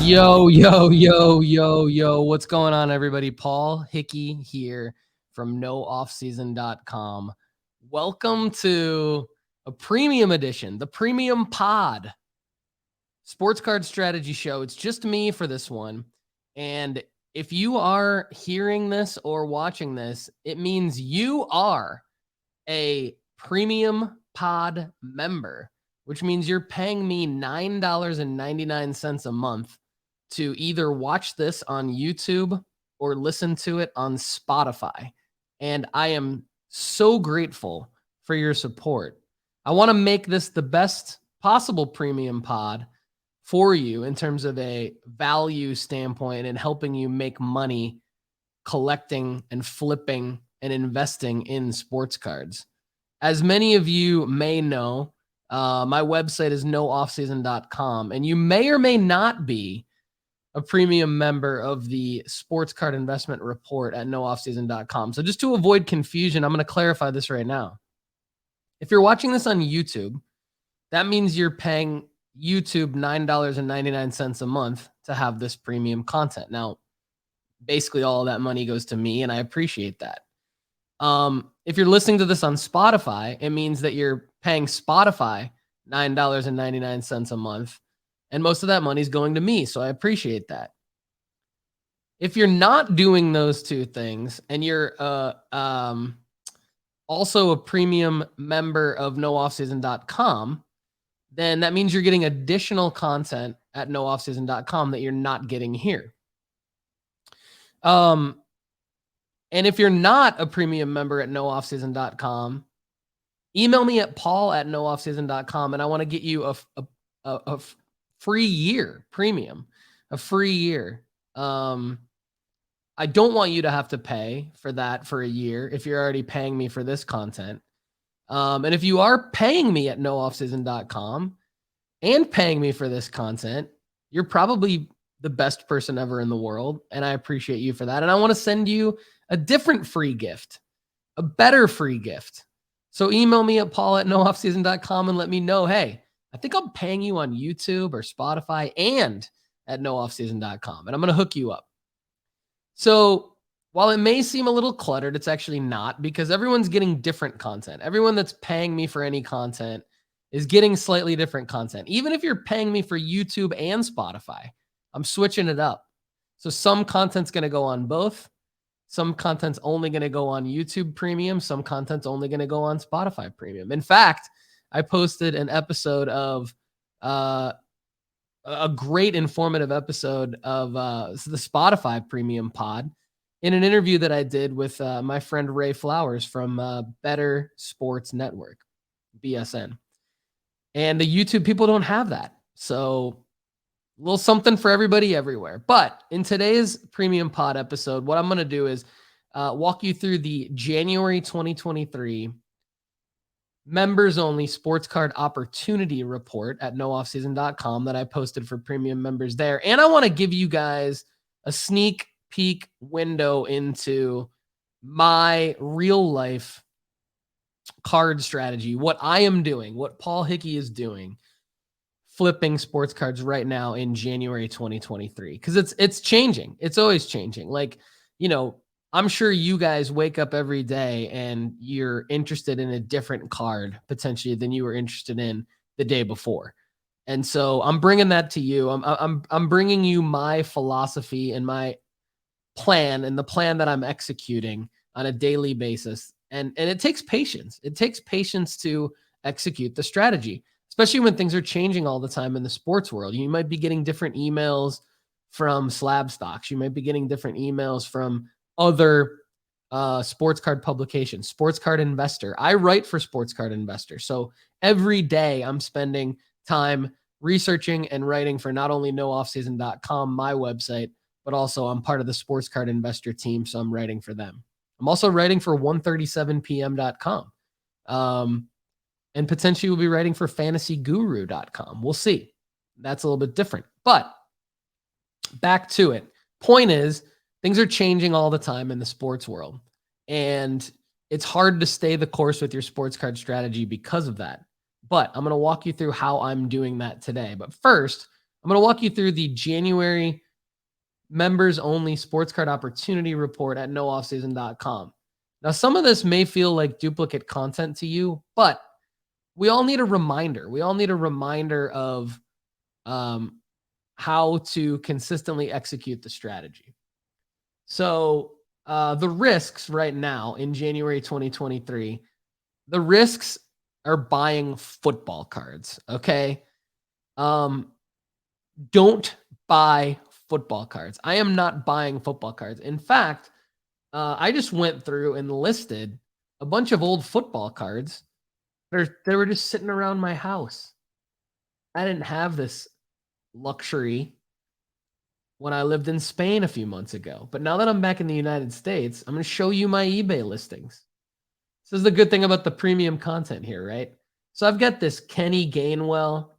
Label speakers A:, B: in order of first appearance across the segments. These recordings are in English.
A: Yo, yo, yo, yo, yo. What's going on, everybody? Paul Hickey here from nooffseason.com. Welcome to a premium edition, the Premium Pod Sports Card Strategy Show. It's just me for this one. And if you are hearing this or watching this, it means you are a Premium Pod member, which means you're paying me $9.99 a month to either watch this on YouTube or listen to it on Spotify. And I am so grateful for your support. I want to make this the best possible premium pod for you in terms of a value standpoint and helping you make money collecting and flipping and investing in sports cards. As many of you may know, my website is nooffseason.com, and you may or may not be a premium member of the Sports Card Investment Report at nooffseason.com. So just to avoid confusion, I'm going to clarify this right now. If you're watching this on YouTube, that means you're paying YouTube $9.99 a month to have this premium content. Now, basically all of that money goes to me, and I appreciate that. If you're listening to this on Spotify, it means that you're paying Spotify $9.99 a month. And most of that money is going to me, so I appreciate that. If you're not doing those two things and you're also a premium member of nooffseason.com, then that means you're getting additional content at nooffseason.com that you're not getting here. And if you're not a premium member at nooffseason.com, email me at paul@nooffseason.com, and I want to get you a free year premium, a free year. I don't want you to have to pay for that for a year if you're already paying me for this content. And if you are paying me at nooffseason.com and paying me for this content, you're probably the best person ever in the world. And I appreciate you for that. And I want to send you a different free gift, a better free gift. So email me at paul@nooffseason.com and let me know, hey, I think I'm paying you on YouTube or Spotify and at nooffseason.com, and I'm going to hook you up. So while it may seem a little cluttered, it's actually not, because everyone's getting different content. Everyone that's paying me for any content is getting slightly different content. Even if you're paying me for YouTube and Spotify, I'm switching it up. So some content's going to go on both. Some content's only going to go on YouTube Premium. Some content's only going to go on Spotify Premium. In fact, I posted an episode of a great informative episode of the Spotify Premium Pod in an interview that I did with my friend Ray Flowers from Better Sports Network, BSN. And the YouTube people don't have that. So a little something for everybody everywhere. But in today's Premium Pod episode, what I'm going to do is walk you through the January 2023 members only sports card opportunity report at nooffseason.com that I posted for premium members there. And I want to give you guys a sneak peek window into my real life card strategy, what I am doing, what Paul Hickey is doing, flipping sports cards right now in January 2023. Because it's changing. It's always changing. Like, you know, I'm sure you guys wake up every day and you're interested in a different card potentially than you were interested in the day before. And so I'm bringing that to you. I'm bringing you my philosophy and my plan and the plan that I'm executing on a daily basis. And it takes patience. It takes patience to execute the strategy, especially when things are changing all the time in the sports world. You might be getting different emails from Slab Stocks. You might be getting different emails from other sports card publications, Sports Card Investor. I write for Sports Card Investor. So every day I'm spending time researching and writing for not only nooffseason.com, my website, but also I'm part of the Sports Card Investor team. So I'm writing for them. I'm also writing for 137pm.com. And potentially we'll be writing for fantasyguru.com. We'll see. That's a little bit different, but back to it. Point is, things are changing all the time in the sports world, and it's hard to stay the course with your sports card strategy because of that. But I'm going to walk you through how I'm doing that today. But first, I'm going to walk you through the January members only sports card opportunity report at nooffseason.com. Now, some of this may feel like duplicate content to you, but we all need a reminder. We all need a reminder of how to consistently execute the strategy. So the risks right now in January 2023, the risks are buying football cards. Okay. Don't buy football cards. I am not buying football cards. In fact, I just went through and listed a bunch of old football cards. They were just sitting around my house. I didn't have this luxury when I lived in Spain a few months ago. But now that I'm back in the United States, I'm going to show you my eBay listings. This is the good thing about the premium content here, right? So I've got this Kenny Gainwell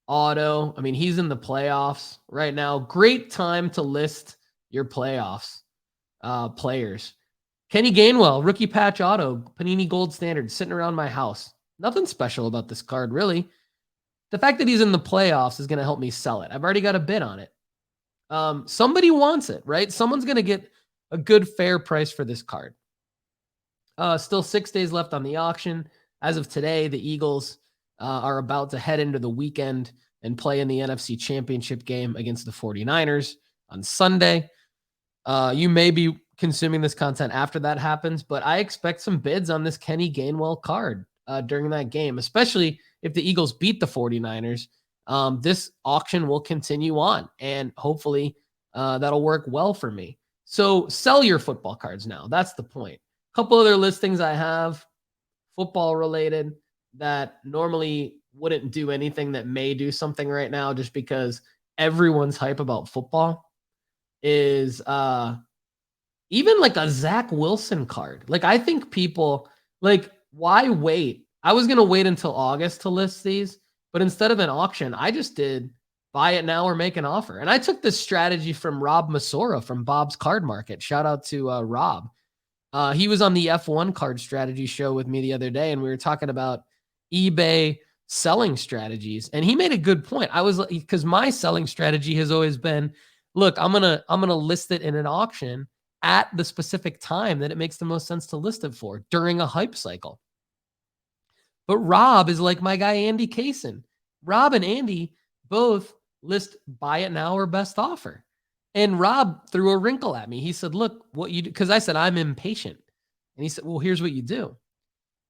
A: auto. I mean, he's in the playoffs right now. Great time to list your playoffs players. Kenny Gainwell, rookie patch auto, Panini Gold Standard, sitting around my house. Nothing special about this card, really. The fact that he's in the playoffs is going to help me sell it. I've already got a bid on it. Somebody wants it, right? Someone's going to get a good, fair price for this card. Still 6 days left on the auction. As of today, the Eagles are about to head into the weekend and play in the NFC Championship game against the 49ers on Sunday. You may be consuming this content after that happens, but I expect some bids on this Kenny Gainwell card during that game, especially if the Eagles beat the 49ers. This auction will continue on, and hopefully that'll work well for me. So sell your football cards now. That's the point. A couple other listings I have, football related, that normally wouldn't do anything that may do something right now just because everyone's hype about football, is even like a Zach Wilson card. Like, I think people, like, why wait? I was going to wait until August to list these, but instead of an auction, I just did buy it now or make an offer. And I took this strategy from Rob Masora from Bob's Card Market. Shout out to Rob. He was on the F1 card strategy show with me the other day, and we were talking about eBay selling strategies. And he made a good point. I was, because my selling strategy has always been, look, I'm gonna list it in an auction at the specific time that it makes the most sense to list it for during a hype cycle. But Rob is like my guy, Andy Kaysen. Rob and Andy both list buy it now or best offer. And Rob threw a wrinkle at me. He said, look, what you do, because I said, I'm impatient. And he said, well, here's what you do.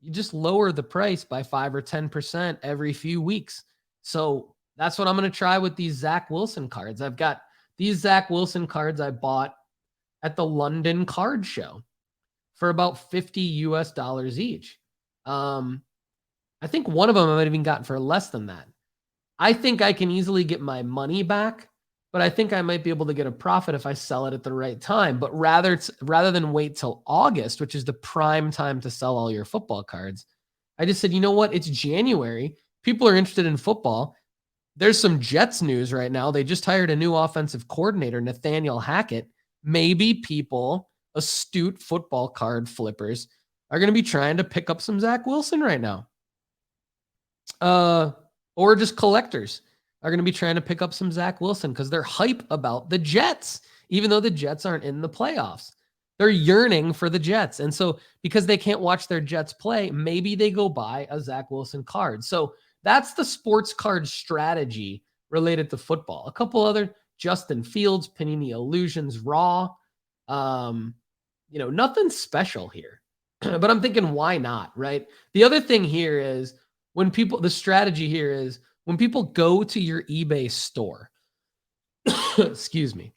A: You just lower the price by 5 or 10% every few weeks. So that's what I'm going to try with these Zach Wilson cards. I've got these Zach Wilson cards I bought at the London Card Show for about $50 each. I think one of them I might have even gotten for less than that. I think I can easily get my money back, but I think I might be able to get a profit if I sell it at the right time. But rather than wait till August, which is the prime time to sell all your football cards, I just said, you know what? It's January. People are interested in football. There's some Jets news right now. They just hired a new offensive coordinator, Nathaniel Hackett. Maybe people, astute football card flippers, are going to be trying to pick up some Zach Wilson right now. Or just collectors are going to be trying to pick up some Zach Wilson because they're hype about the Jets, even though the Jets aren't in the playoffs. They're yearning for the Jets. And so because they can't watch their Jets play, maybe they go buy a Zach Wilson card. So that's the sports card strategy related to football. A couple other, Justin Fields, Panini Illusions, Raw. Nothing special here. But I'm thinking, why not, right? The other thing here is the strategy here is when people go to your eBay store, excuse me.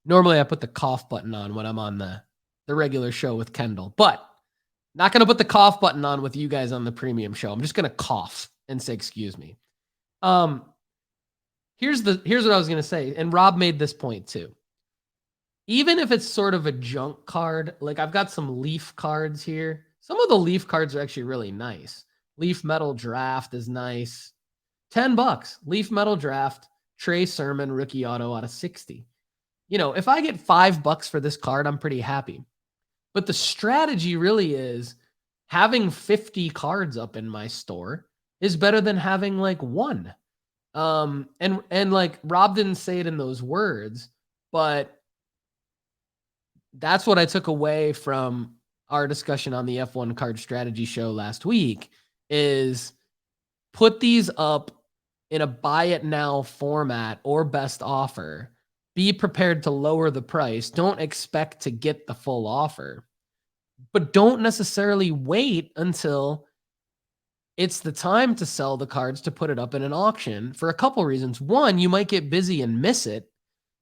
A: Normally I put the cough button on when I'm on the regular show with Kendall, but not going to put the cough button on with you guys on the premium show. I'm just going to cough and say, excuse me. Here's what I was going to say. And Rob made this point too. Even if it's sort of a junk card, like I've got some Leaf cards here. Some of the Leaf cards are actually really nice. Leaf Metal Draft is nice. $10. Leaf Metal Draft, Trey Sermon, rookie auto out of 60. If I get $5 for this card, I'm pretty happy. But the strategy really is having 50 cards up in my store is better than having like one. And like Rob didn't say it in those words, but that's what I took away from our discussion on the F1 Card Strategy show last week is put these up in a buy it now format or best offer. Be prepared to lower the price. Don't expect to get the full offer, but don't necessarily wait until it's the time to sell the cards to put it up in an auction for a couple reasons. One, you might get busy and miss it.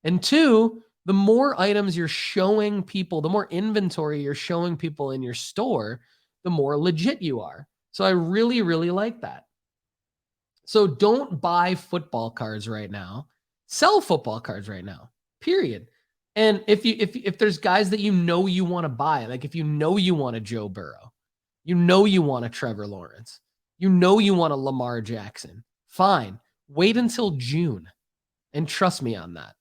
A: And two, the more items you're showing people, the more inventory you're showing people in your store, the more legit you are. So I really, really like that. So don't buy football cards right now. Sell football cards right now. Period. And if there's guys that you know you want to buy, like if you know you want a Joe Burrow, you know you want a Trevor Lawrence, you know you want a Lamar Jackson, fine. Wait until June and trust me on that.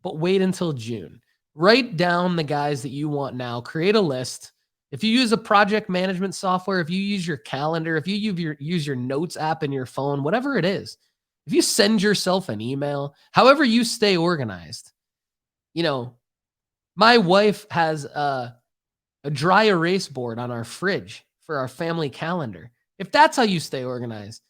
A: But wait until June. Write down the guys that you want now. Create a list. If you use a project management software, if you use your calendar, if you use your notes app in your phone, whatever it is, if you send yourself an email, however you stay organized, my wife has a dry erase board on our fridge for our family calendar. If that's how you stay organized,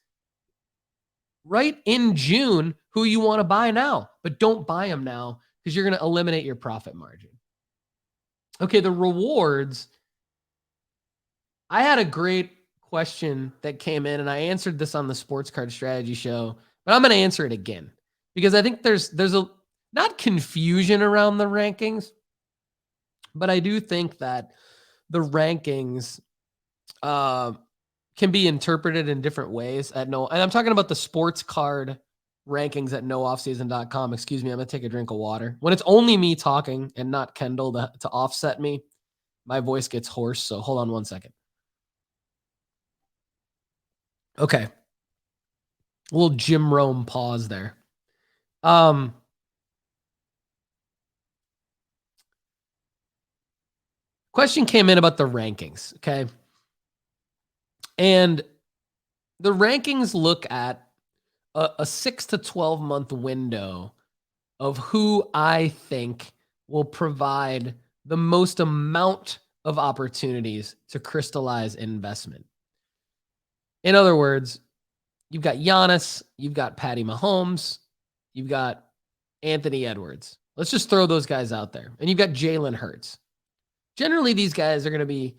A: write in June who you want to buy now, but don't buy them now because you're going to eliminate your profit margin. Okay, the rewards. I had a great question that came in, and I answered this on the Sports Card Strategy show, but I'm going to answer it again because I think there's a not confusion around the rankings, but I do think that the rankings can be interpreted in different ways and I'm talking about the sports card rankings at nooffseason.com. Excuse me, I'm going to take a drink of water. When it's only me talking and not Kendall to offset me, my voice gets hoarse. So hold on one second. Okay. A little Jim Rome pause there. Question came in about the rankings. Okay. And the rankings look at a 6 to 12 month window of who I think will provide the most amount of opportunities to crystallize investment. In other words, you've got Giannis, you've got Patty Mahomes, you've got Anthony Edwards. Let's just throw those guys out there. And you've got Jalen Hurts. Generally, these guys are going to be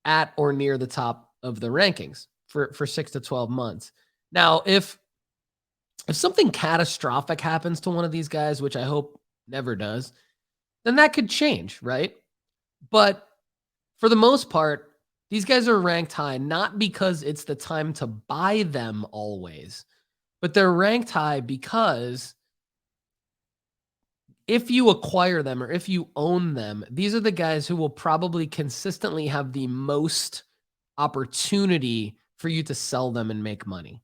A: at or near the top of the rankings for 6 to 12 months. Now, if something catastrophic happens to one of these guys, which I hope never does, then that could change, right? But for the most part, these guys are ranked high, not because it's the time to buy them always, but they're ranked high because if you acquire them or if you own them, these are the guys who will probably consistently have the most opportunity for you to sell them and make money.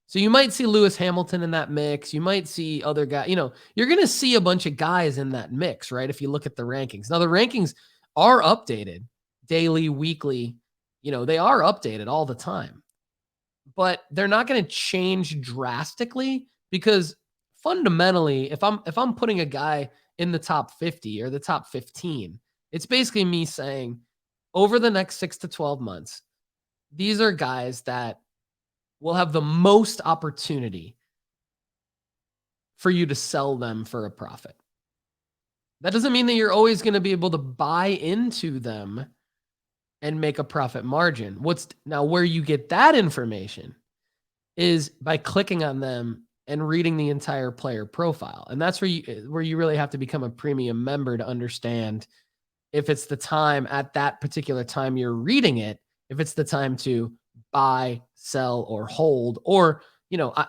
A: So you might see Lewis Hamilton in that mix. You might see other guys. You're going to see a bunch of guys in that mix, right? If you look at the rankings. Now, the rankings are updated daily, weekly. They are updated all the time. But they're not going to change drastically because fundamentally, if I'm putting a guy in the top 50 or the top 15, it's basically me saying over the next 6 to 12 months, these are guys that will have the most opportunity for you to sell them for a profit. That doesn't mean that you're always going to be able to buy into them and make a profit margin. Now where you get that information is by clicking on them and reading the entire player profile. And that's where you really have to become a premium member to understand if it's the time at that particular time you're reading it, if it's the time to buy, sell, or hold, or,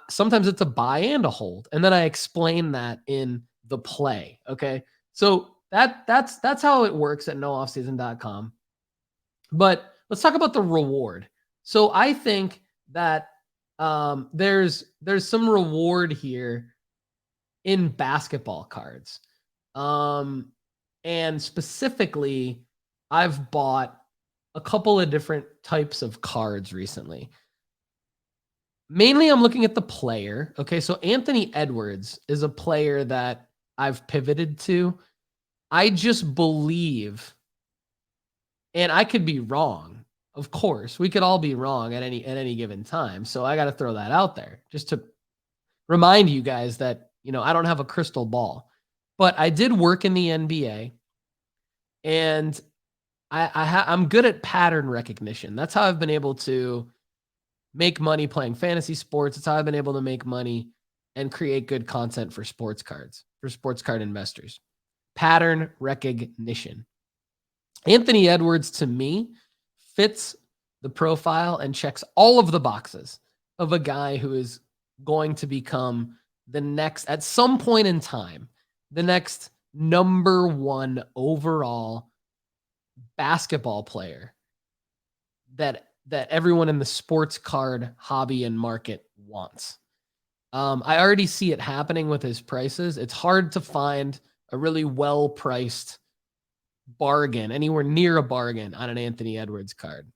A: sometimes it's a buy and a hold. And then I explain that in the play. Okay. So that's how it works at nooffseason.com. But let's talk about the reward. So I think that there's some reward here in basketball cards. And specifically, I've bought a couple of different types of cards recently. Mainly I'm looking at the player. Okay, so Anthony Edwards is a player that I've pivoted to. I just believe, and I could be wrong. Of course, we could all be wrong at any given time. So I got to throw that out there just to remind you guys that, I don't have a crystal ball. But I did work in the NBA, and I'm good at pattern recognition. That's how I've been able to make money playing fantasy sports. It's how I've been able to make money and create good content for sports cards, for sports card investors. Pattern recognition. Anthony Edwards, to me, fits the profile and checks all of the boxes of a guy who is going to become the next, at some point in time, the next number one overall basketball player that everyone in the sports card hobby and market wants. I already see it happening with his prices. It's hard to find a really well-priced bargain, anywhere near a bargain on an Anthony Edwards card.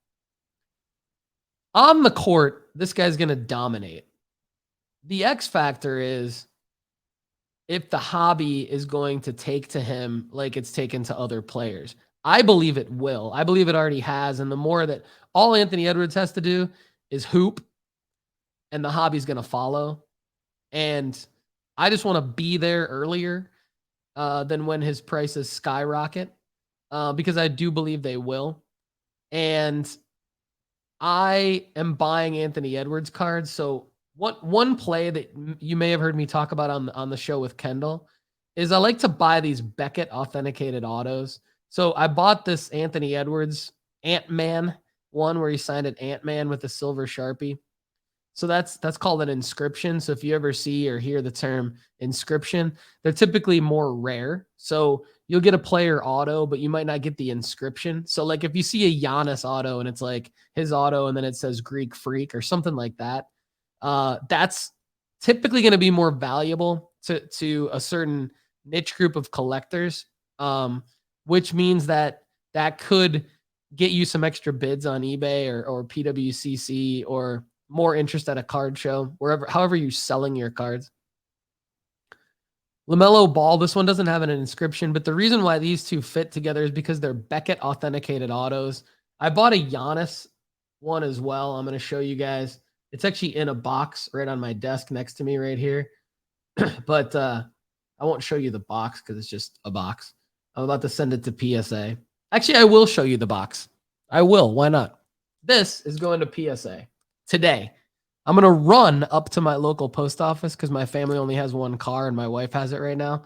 A: On the court, this guy's going to dominate. The X factor is if the hobby is going to take to him like it's taken to other players. I believe it will. I believe it already has. And the more that all Anthony Edwards has to do is hoop, and the hobby's going to follow. And I just want to be there earlier than when his prices skyrocket, because I do believe they will. And I am buying Anthony Edwards cards. So one play that you may have heard me talk about on the show with Kendall is I like to buy these Beckett authenticated autos. So I bought this Anthony Edwards Ant-Man one where he signed an Ant-Man with a silver Sharpie. So that's called an inscription. So if you ever see or hear the term inscription, they're typically more rare. So you'll get a player auto, but you might not get the inscription. So like if you see a Giannis auto and it's like his auto and then it says Greek Freak or something like that, that's typically going to be more valuable to a certain niche group of collectors, which means that could get you some extra bids on eBay or PWCC or more interest at a card show, however you're selling your cards. LaMelo Ball, this one doesn't have an inscription, but the reason why these two fit together is because they're Beckett authenticated autos. I bought a Giannis one as well. I'm going to show you guys. It's actually in a box right on my desk next to me right here. But I won't show you the box because it's just a box. I'm about to send it to PSA. Actually, I will show you the box. I will. Why not? This is going to PSA today. I'm going to run up to my local post office because my family only has one car and my wife has it right now.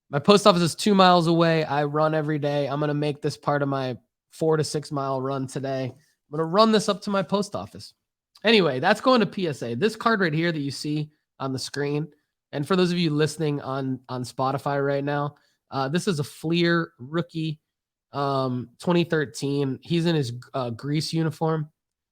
A: My post office is 2 miles away. I run every day. I'm going to make this part of my 4 to 6 mile run today. I'm going to run this up to my post office. Anyway, that's going to PSA. This card right here that you see on the screen, and for those of you listening on Spotify right now, this is a Fleer rookie, 2013. He's in his Grease uniform,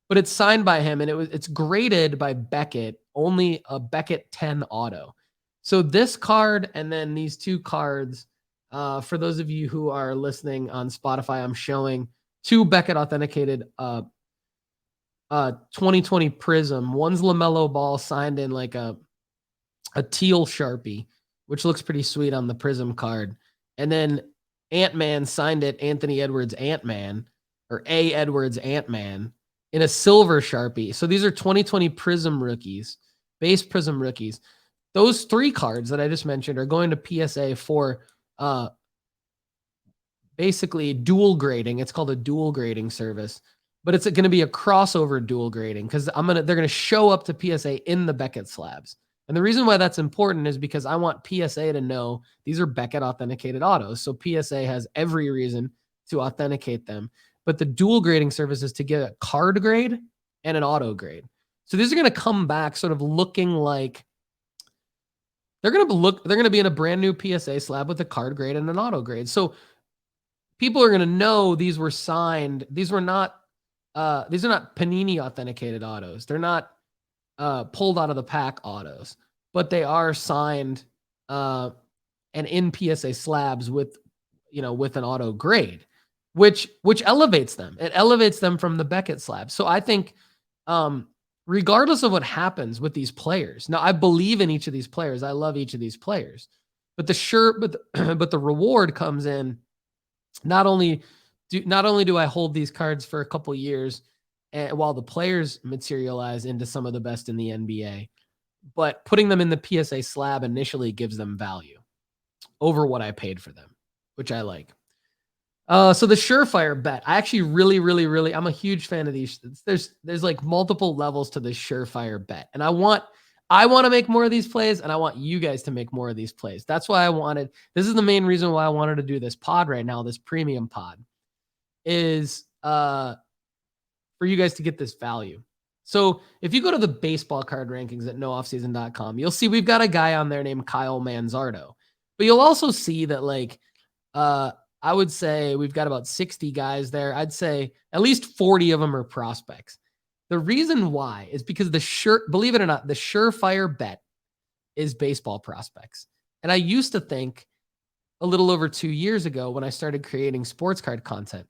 A: but it's signed by him, and it's graded by Beckett, only a Beckett 10 auto. So this card and then these two cards, for those of you who are listening on Spotify, I'm showing two Beckett authenticated 2020 Prism. One's LaMelo Ball signed in like a teal Sharpie, which looks pretty sweet on the Prism card. And then Ant-Man signed it Anthony Edwards Ant-Man, or A. Edwards Ant-Man, in a silver Sharpie. So these are 2020 Prism rookies, base Prism rookies. Those three cards that I just mentioned are going to PSA for basically dual grading. It's called a dual grading service, but it's going to be a crossover dual grading because they're going to show up to PSA in the Beckett slabs. And the reason why that's important is because I want PSA to know these are Beckett authenticated autos. So PSA has every reason to authenticate them. But the dual grading service is to get a card grade and an auto grade. So these are going to come back sort of looking like they're going to be in a brand new PSA slab with a card grade and an auto grade. So people are going to know these were signed. These are not Panini authenticated autos. They're not pulled out of the pack autos, but they are signed and in PSA slabs with an auto grade, which elevates them. It elevates them from the Beckett slab. So I think regardless of what happens with these players. Now, I believe in each of these players. I love each of these players. But but the reward comes in not only do I hold these cards for a couple years and while the players materialize into some of the best in the NBA, but putting them in the PSA slab initially gives them value over what I paid for them, which I like. So the surefire bet, I actually really, I'm a huge fan of these. There's like multiple levels to the surefire bet. And I want to make more of these plays, and I want you guys to make more of these plays. That's why this is the main reason why I wanted to do this pod right now, this premium pod, is for you guys to get this value. So if you go to the baseball card rankings at nooffseason.com, you'll see we've got a guy on there named Kyle Manzardo. But you'll also see that I would say we've got about 60 guys there. I'd say at least 40 of them are prospects. The reason why is because believe it or not, the surefire bet is baseball prospects. And I used to think a little over 2 years ago when I started creating sports card content,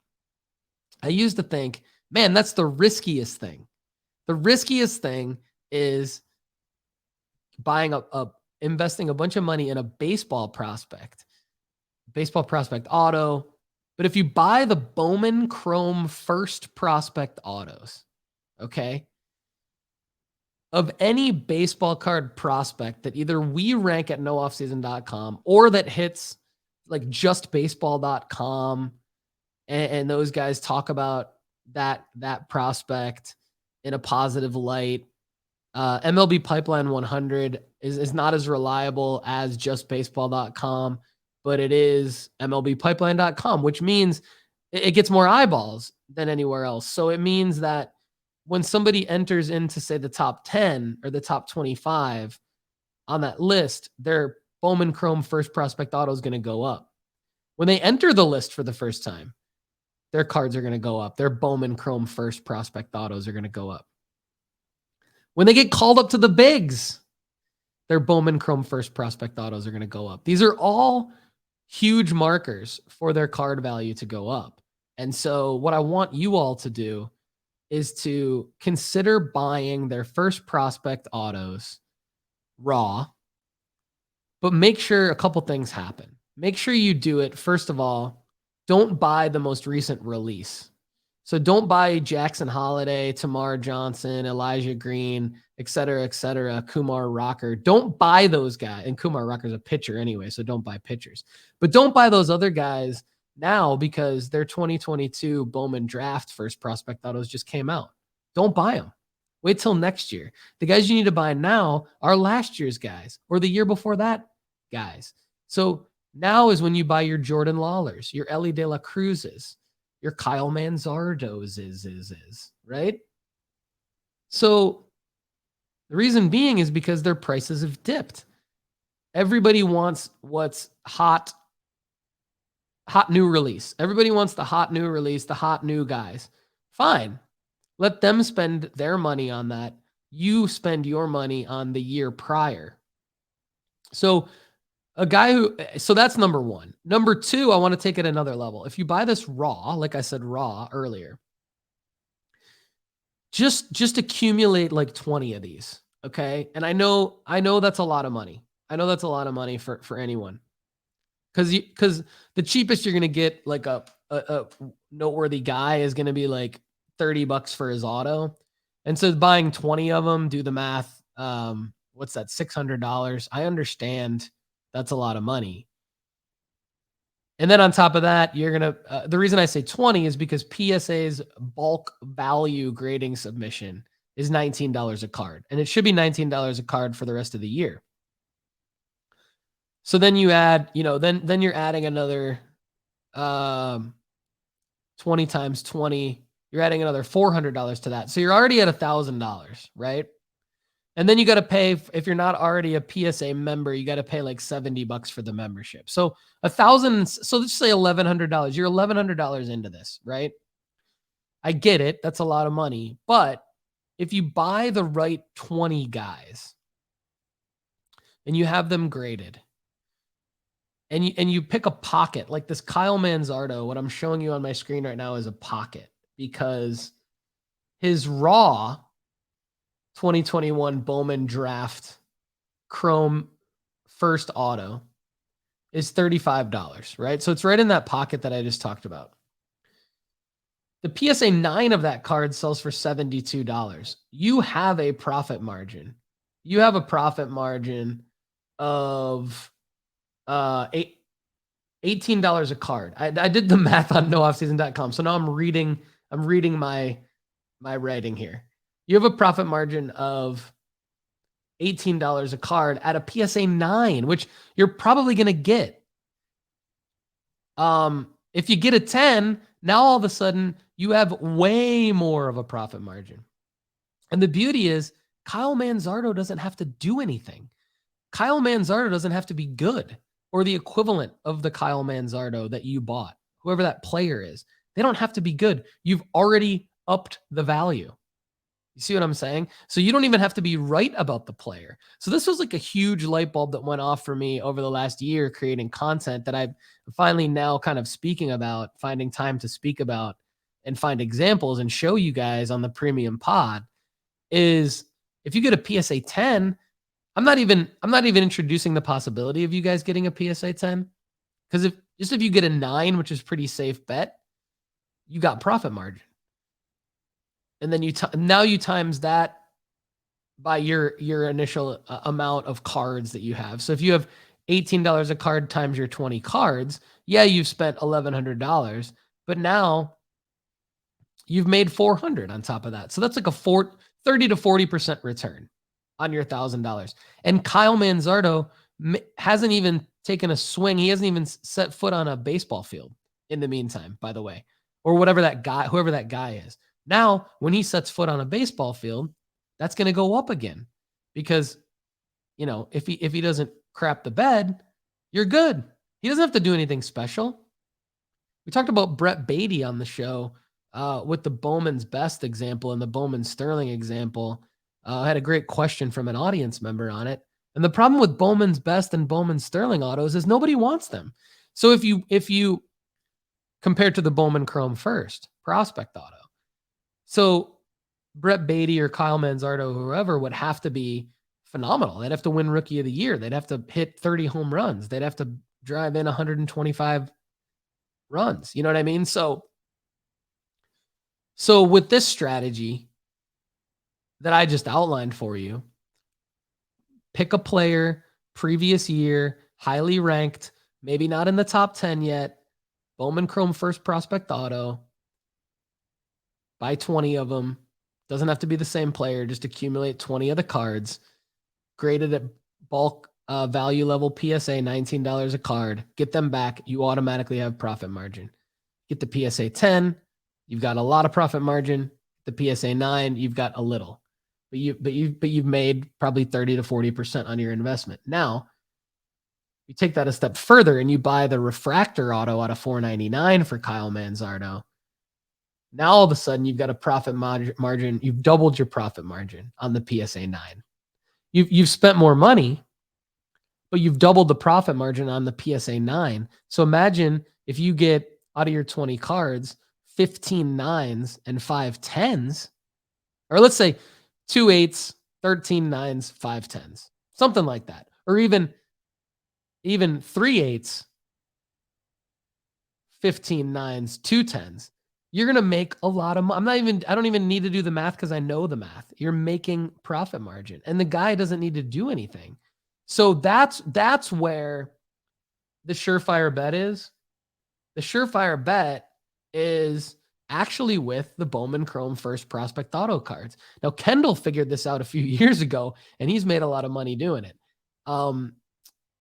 A: I used to think, man, that's the riskiest thing. The riskiest thing is investing a bunch of money in a baseball prospect auto. But if you buy the Bowman Chrome first prospect autos, okay, of any baseball card prospect that either we rank at nooffseason.com or that hits like justbaseball.com and those guys talk about that prospect in a positive light. MLB Pipeline 100 is not as reliable as justbaseball.com, but it is MLBpipeline.com, which means it gets more eyeballs than anywhere else. So it means that when somebody enters into, say, the top 10 or the top 25 on that list, their Bowman Chrome first prospect auto is going to go up. When they enter the list for the first time, their cards are going to go up. Their Bowman Chrome first prospect autos are going to go up. When they get called up to the bigs, their Bowman Chrome first prospect autos are going to go up. These are all huge markers for their card value to go up. And so what I want you all to do is to consider buying their first prospect autos raw, but make sure a couple things happen. Make sure you do it. First of all, don't buy the most recent release. So don't buy Jackson Holiday, Tamar Johnson, Elijah Green, et cetera, Kumar Rocker. Don't buy those guys. And Kumar Rocker's a pitcher anyway, so don't buy pitchers. But don't buy those other guys now because their 2022 Bowman draft first prospect autos just came out. Don't buy them. Wait till next year. The guys you need to buy now are last year's guys or the year before that guys. So now is when you buy your Jordan Lawlers, your Ellie De La Cruzes, your Kyle Manzardos is, right? So the reason being is because their prices have dipped. Everybody wants what's hot new release. Everybody wants the hot new release, the hot new guys. Fine. Let them spend their money on that. You spend your money on the year prior. So that's number one. Number two, I want to take it another level. If you buy this raw, like I said, raw earlier, just accumulate like 20 of these. Okay. And I know that's a lot of money. I know that's a lot of money for anyone. Because the cheapest you're going to get like a noteworthy guy is going to be like $30 for his auto. And so buying 20 of them, do the math. What's that? $600. I understand that's a lot of money. And then on top of that, you're going to, the reason I say 20 is because PSA's bulk value grading submission is $19 a card. And it should be $19 a card for the rest of the year. So then you add, then you're adding another 20 times 20. You're adding another $400 to that. So you're already at $1,000, right? And then you got to pay, if you're not already a PSA member, you got to pay like $70 for the membership. So $1,000, so let's say $1,100. You're $1,100 into this, right? I get it. That's a lot of money. But if you buy the right 20 guys and you have them graded, and you pick a pocket like this Kyle Manzardo, what I'm showing you on my screen right now is a pocket because his raw 2021 Bowman Draft Chrome first auto is $35, right? So it's right in that pocket that I just talked about. The PSA 9 of that card sells for $72. You have a profit margin. You have a profit margin of $18 a card. I did the math on nooffseason.com. So now I'm reading my writing here. You have a profit margin of $18 a card at a PSA 9, which you're probably going to get. If you get a 10, now all of a sudden you have way more of a profit margin. And the beauty is Kyle Manzardo doesn't have to do anything. Kyle Manzardo doesn't have to be good or the equivalent of the Kyle Manzardo that you bought, whoever that player is. They don't have to be good. You've already upped the value. You see what I'm saying? So you don't even have to be right about the player. So this was like a huge light bulb that went off for me over the last year creating content that I'm finally now kind of speaking about, finding time to speak about and find examples and show you guys on the premium pod is if you get a PSA 10, I'm not even introducing the possibility of you guys getting a PSA 10 because if you get a 9, which is pretty safe bet, you got profit margin. And then now you times that by your initial amount of cards that you have. So if you have $18 a card times your 20 cards, yeah, you've spent $1,100, but now you've made $400 on top of that. So that's like a 30 to 40% return on your $1,000. And Kyle Manzardo hasn't even taken a swing. He hasn't even set foot on a baseball field in the meantime, by the way, or whoever that guy is. Now, when he sets foot on a baseball field, that's going to go up again because, if he doesn't crap the bed, you're good. He doesn't have to do anything special. We talked about Brett Beatty on the show with the Bowman's Best example and the Bowman Sterling example. I had a great question from an audience member on it. And the problem with Bowman's Best and Bowman Sterling autos is nobody wants them. So if you compare to the Bowman Chrome First prospect auto, so Brett Beatty or Kyle Manzardo, whoever, would have to be phenomenal. They'd have to win Rookie of the Year. They'd have to hit 30 home runs. They'd have to drive in 125 runs. You know what I mean? So with this strategy that I just outlined for you, pick a player, previous year, highly ranked, maybe not in the top 10 yet, Bowman Chrome First prospect auto, buy 20 of them. Doesn't have to be the same player. Just accumulate 20 of the cards. Graded at bulk value level PSA, $19 a card. Get them back. You automatically have profit margin. Get the PSA 10. You've got a lot of profit margin. The PSA 9, you've got a little. But you've made probably 30 to 40% on your investment. Now, you take that a step further and you buy the refractor auto out of $499 for Kyle Manzardo. Now, all of a sudden, you've got a profit margin. You've doubled your profit margin on the PSA 9. You've spent more money, but you've doubled the profit margin on the PSA 9. So imagine if you get out of your 20 cards, 15 9s and 5 10s, or let's say 2 8s, 13 9s, 5 10s, something like that. Or even 3 8s, 15 9s, 2 10s. You're going to make a lot of money. I don't even need to do the math because I know the math. You're making profit margin and the guy doesn't need to do anything. So that's where the surefire bet is. The surefire bet is actually with the Bowman Chrome First prospect auto cards. Now, Kendall figured this out a few years ago and he's made a lot of money doing it.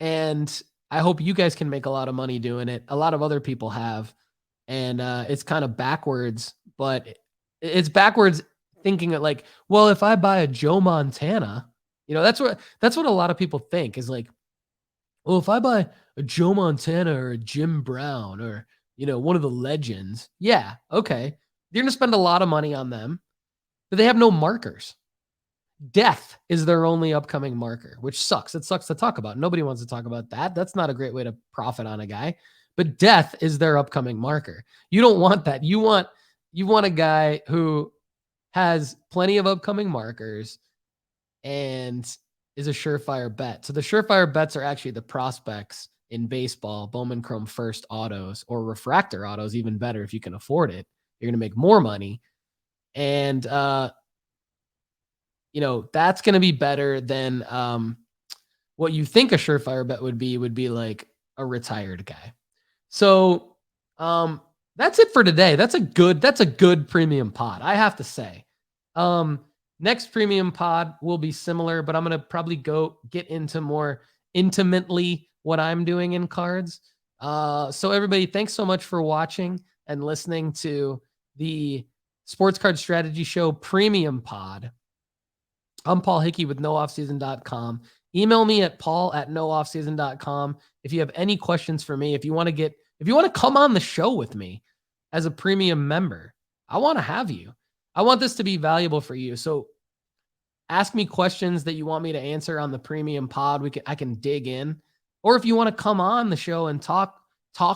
A: And I hope you guys can make a lot of money doing it. A lot of other people have. And it's kind of backwards, but it's backwards thinking that like, well, if I buy a Joe Montana, that's what a lot of people think is like, well, if I buy a Joe Montana or a Jim Brown or, one of the legends. Yeah. Okay. You're going to spend a lot of money on them, but they have no markers. Death is their only upcoming marker, which sucks. It sucks to talk about. Nobody wants to talk about that. That's not a great way to profit on a guy. But death is their upcoming marker. You don't want that. You want a guy who has plenty of upcoming markers and is a surefire bet. So the surefire bets are actually the prospects in baseball, Bowman Chrome First autos or refractor autos, even better if you can afford it. You're going to make more money. And, that's going to be better than what you think a surefire bet would be like a retired guy. So that's it for today. That's a good premium pod, I have to say. Next premium pod will be similar, but I'm going to probably get into more intimately what I'm doing in cards. So everybody, thanks so much for watching and listening to the Sports Card Strategy Show premium pod. I'm Paul Hickey with nooffseason.com. Email me at paul@nooffseason.com if you have any questions for me. If you want to come on the show with me as a premium member, I want to have you. I want this to be valuable for you. So ask me questions that you want me to answer on the premium pod. I can dig in. Or if you want to come on the show and talk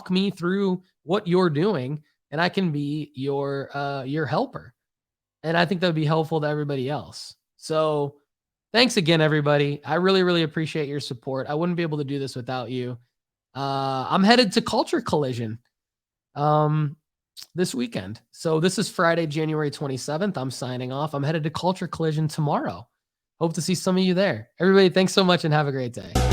A: me through what you're doing, and I can be your helper. And I think that would be helpful to everybody else. So thanks again, everybody. I really, really appreciate your support. I wouldn't be able to do this without you. I'm headed to Culture Collision this weekend. So this is Friday, January 27th. I'm signing off. I'm headed to Culture Collision tomorrow. Hope to see some of you there. Everybody, thanks so much and have a great day.